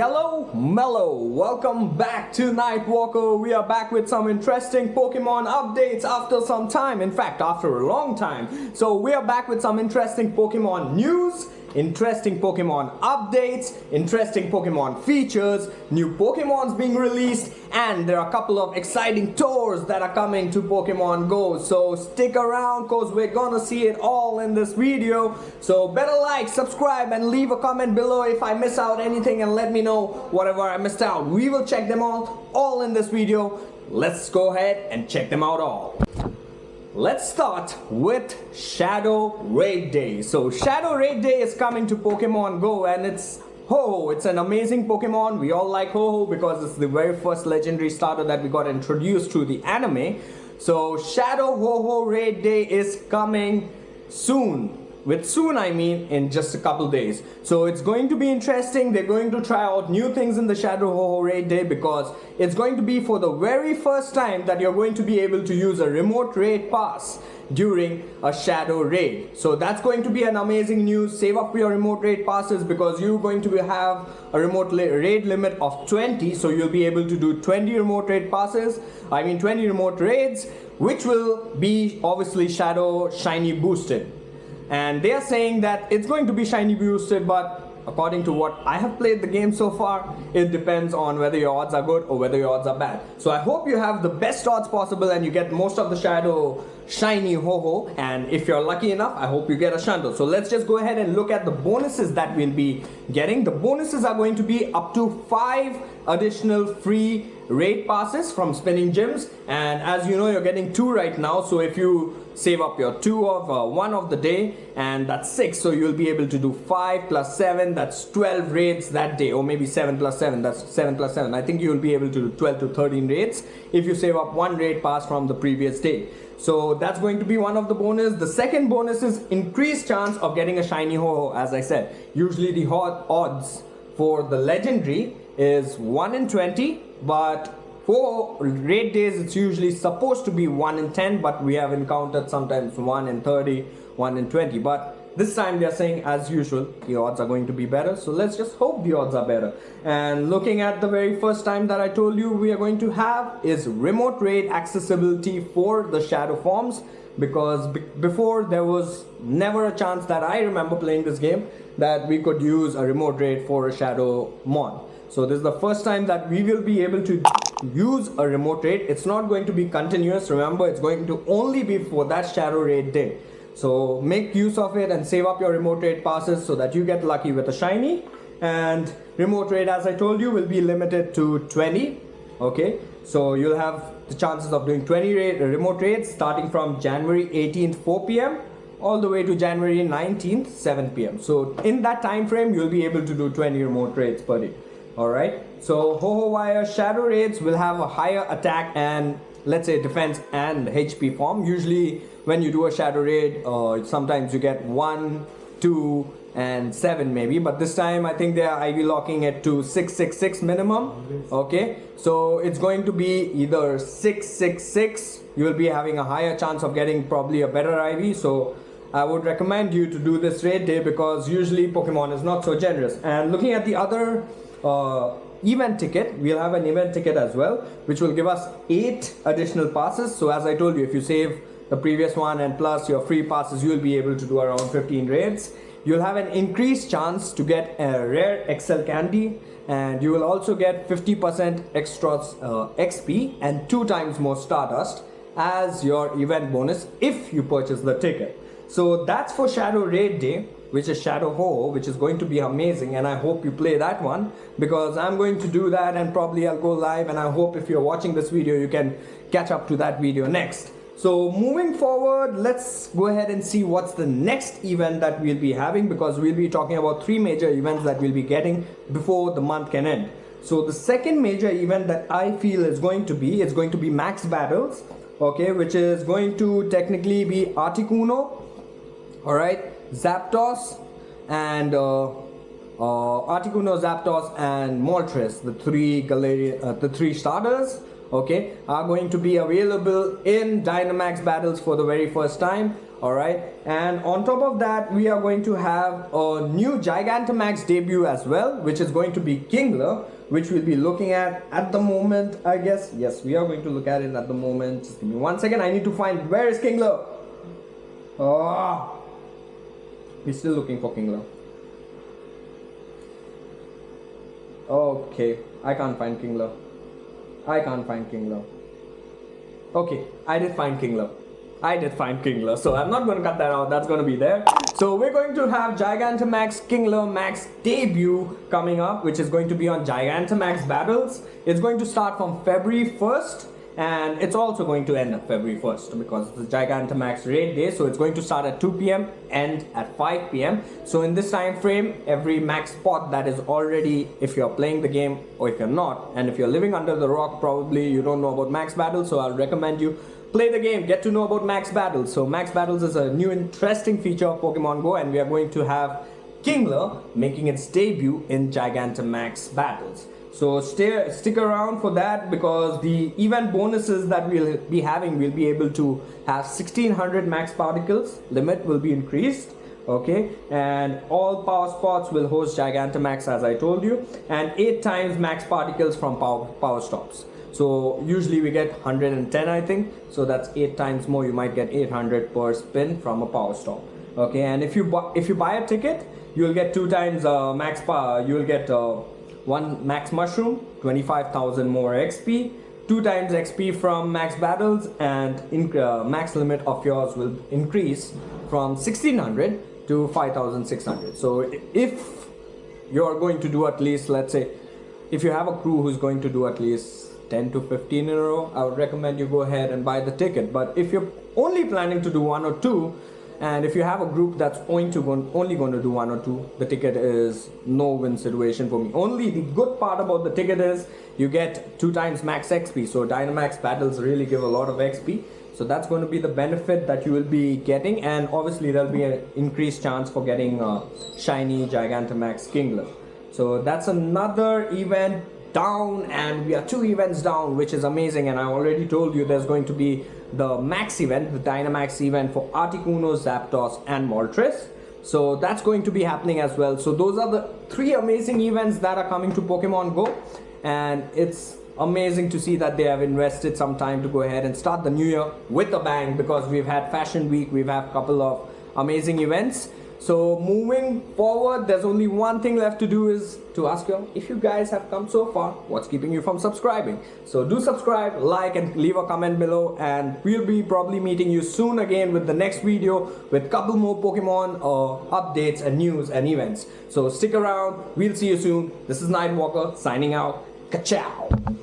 Hello Mellow, welcome back to Nightwalker. We are back with some interesting Pokemon updates after some time, in fact after a long time. So we are back with some interesting Pokemon news, interesting Pokemon updates, interesting Pokemon features, new Pokemons being released, and there are a couple of exciting tours that are coming to Pokemon Go. So stick around because we're gonna see it all in this video. So better like, subscribe, and leave a comment below if I miss out anything, and let me know whatever I missed out. We will check them all in this video. Let's go ahead and check them out all. Let's start with Shadow Raid Day. So Shadow Raid Day is coming to Pokemon Go, and it's Ho-Oh. It's an amazing Pokemon. We all like Ho-Oh because it's the very first legendary starter that we got introduced through the anime. So Shadow Ho-Oh Raid Day is coming soon. With soon I mean in just a couple days. So it's going to be interesting. They're going to try out new things in the Shadow Ho-Oh Raid Day because it's going to be for the very first time that you're going to be able to use a remote raid pass during a Shadow Raid. So that's going to be an amazing news. Save up your remote raid passes because you're going to have a remote raid limit of 20. So you'll be able to do 20 remote raid passes. 20 remote raids, which will be obviously Shadow Shiny boosted. And they are saying that it's going to be shiny boosted, but according to what I have played the game so far, it depends on whether your odds are good or whether your odds are bad. So I hope you have the best odds possible and you get most of the Shadow Shiny Ho-Oh, and if you're lucky enough, I hope you get a Shundo. So let's just go ahead and look at the bonuses that we'll be getting. The bonuses are going to be up to 5 additional free raid passes from spinning gyms, and as you know, you're getting 2 right now. So if you save up your 2 of one of the day, and that's 6, so you'll be able to do 5 plus 7, that's 12 raids that day, or maybe 7 plus 7, that's 7 plus 7. I think you'll be able to do 12 to 13 raids if you save up 1 raid pass from the previous day. So that's going to be one of the bonus. The second bonus is increased chance of getting a shiny Ho-Oh. As I said, usually the odds for the legendary is 1 in 20, but for raid days it's usually supposed to be 1 in 10, but we have encountered sometimes 1 in 30, 1 in 20. But this time they are saying, as usual, the odds are going to be better. So let's just hope the odds are better. And looking at the very first time that I told you we are going to have is remote raid accessibility for the Shadow forms, because before there was never a chance that I remember playing this game that we could use a remote raid for a Shadow Mon. So this is the first time that we will be able to use a remote raid. It's not going to be continuous, remember, it's going to only be for that Shadow Raid day. So make use of it and save up your remote raid passes so that you get lucky with a shiny. And remote raid, as I told you, will be limited to 20. Okay, so you'll have the chances of doing 20 remote raids starting from January 18th 4 p.m. all the way to January 19th 7 p.m. So in that time frame you'll be able to do 20 remote raids per day. Alright, so Ho-Oh Wire Shadow Raids will have a higher attack and, let's say, defense and HP form. Usually when you do a Shadow Raid, sometimes you get 1, 2 and 7 maybe, but this time I think they are IV locking it to 666 minimum. Okay, so it's going to be either 666. You will be having a higher chance of getting probably a better IV. So I would recommend you to do this raid day because usually Pokemon is not so generous. And looking at the other event ticket, we'll have an event ticket as well, which will give us 8 additional passes. So as I told you, if you save the previous one and plus your free passes, you'll be able to do around 15 raids. You'll have an increased chance to get a rare XL candy, and you will also get 50% extra XP and 2 times more Stardust as your event bonus if you purchase the ticket. So that's for Shadow Raid Day, which is Shadow Ho-Oh, which is going to be amazing, and I hope you play that one because I'm going to do that, and probably I'll go live, and I hope if you're watching this video you can catch up to that video next. So moving forward, let's go ahead and see what's the next event that we'll be having, because we'll be talking about 3 major events that we'll be getting before the month can end. So the second major event that I feel is going to be Max Battles, okay, which is going to technically be Articuno, alright, Zapdos, and Articuno, Zapdos and Moltres, the 3 starters, okay, are going to be available in Dynamax Battles for the very first time. Alright, and on top of that, we are going to have a new Gigantamax debut as well, which is going to be Kingler, which we'll be looking at the moment, I guess. Yes, we are going to look at it at the moment. Just give me 1 second. I need to find, where is Kingler? Oh, we're still looking for Kingler. Okay, I can't find Kingler. I can't find Kingler. Okay, I did find Kingler. So I'm not going to cut that out, that's going to be there. So we're going to have Gigantamax Kingler Max debut coming up, which is going to be on Gigantamax Battles. It's going to start from February 1st, and it's also going to end at February 1st because it's the Gigantamax raid day. So it's going to start at 2 p.m. end at 5 p.m. So in this time frame, every max spot that is already, if you're playing the game or if you're not, and if you're living under the rock, probably you don't know about Max Battles, so I'll recommend you play the game, get to know about Max Battles. So Max Battles is a new interesting feature of Pokemon Go, and we are going to have Kingler making its debut in Gigantamax Battles. So stick around for that, because the event bonuses that we'll be having, we'll be able to have 1600 max particles limit will be increased. Okay, and all power spots will host Gigantamax, as I told you, and 8 times max particles from power stops. So usually we get 110, I think, so that's 8 times more. You might get 800 per spin from a power stop. Okay, and if you buy a ticket, you'll get 2 times max power. You'll get 1 max mushroom, 25,000 more XP, 2 times XP from max battles, and max limit of yours will increase from 1600 to 5600. So if you're going to do at least, let's say, if you have a crew who's going to do at least 10 to 15 in a row, I would recommend you go ahead and buy the ticket. But if you're only planning to do 1 or 2, and if you have a group that's only going to do 1 or 2, the ticket is no win situation for me. Only the good part about the ticket is you get 2 times max XP. So Dynamax battles really give a lot of XP. So that's going to be the benefit that you will be getting, and obviously there'll be an increased chance for getting shiny Gigantamax Kingler. So that's another event down, and we are 2 events down, which is amazing. And I already told you there's going to be the max event, the Dynamax event for Articuno, Zapdos and Moltres. So that's going to be happening as well. So those are the 3 amazing events that are coming to Pokemon Go, and it's amazing to see that they have invested some time to go ahead and start the new year with a bang, because we've had Fashion Week, we've had a couple of amazing events. So moving forward, there's only one thing left to do, is to ask you, if you guys have come so far, what's keeping you from subscribing? So do subscribe, like, and leave a comment below, and we'll be probably meeting you soon again with the next video with couple more Pokemon updates and news and events. So stick around, we'll see you soon. This is Nightwalker signing out. Ka-chow!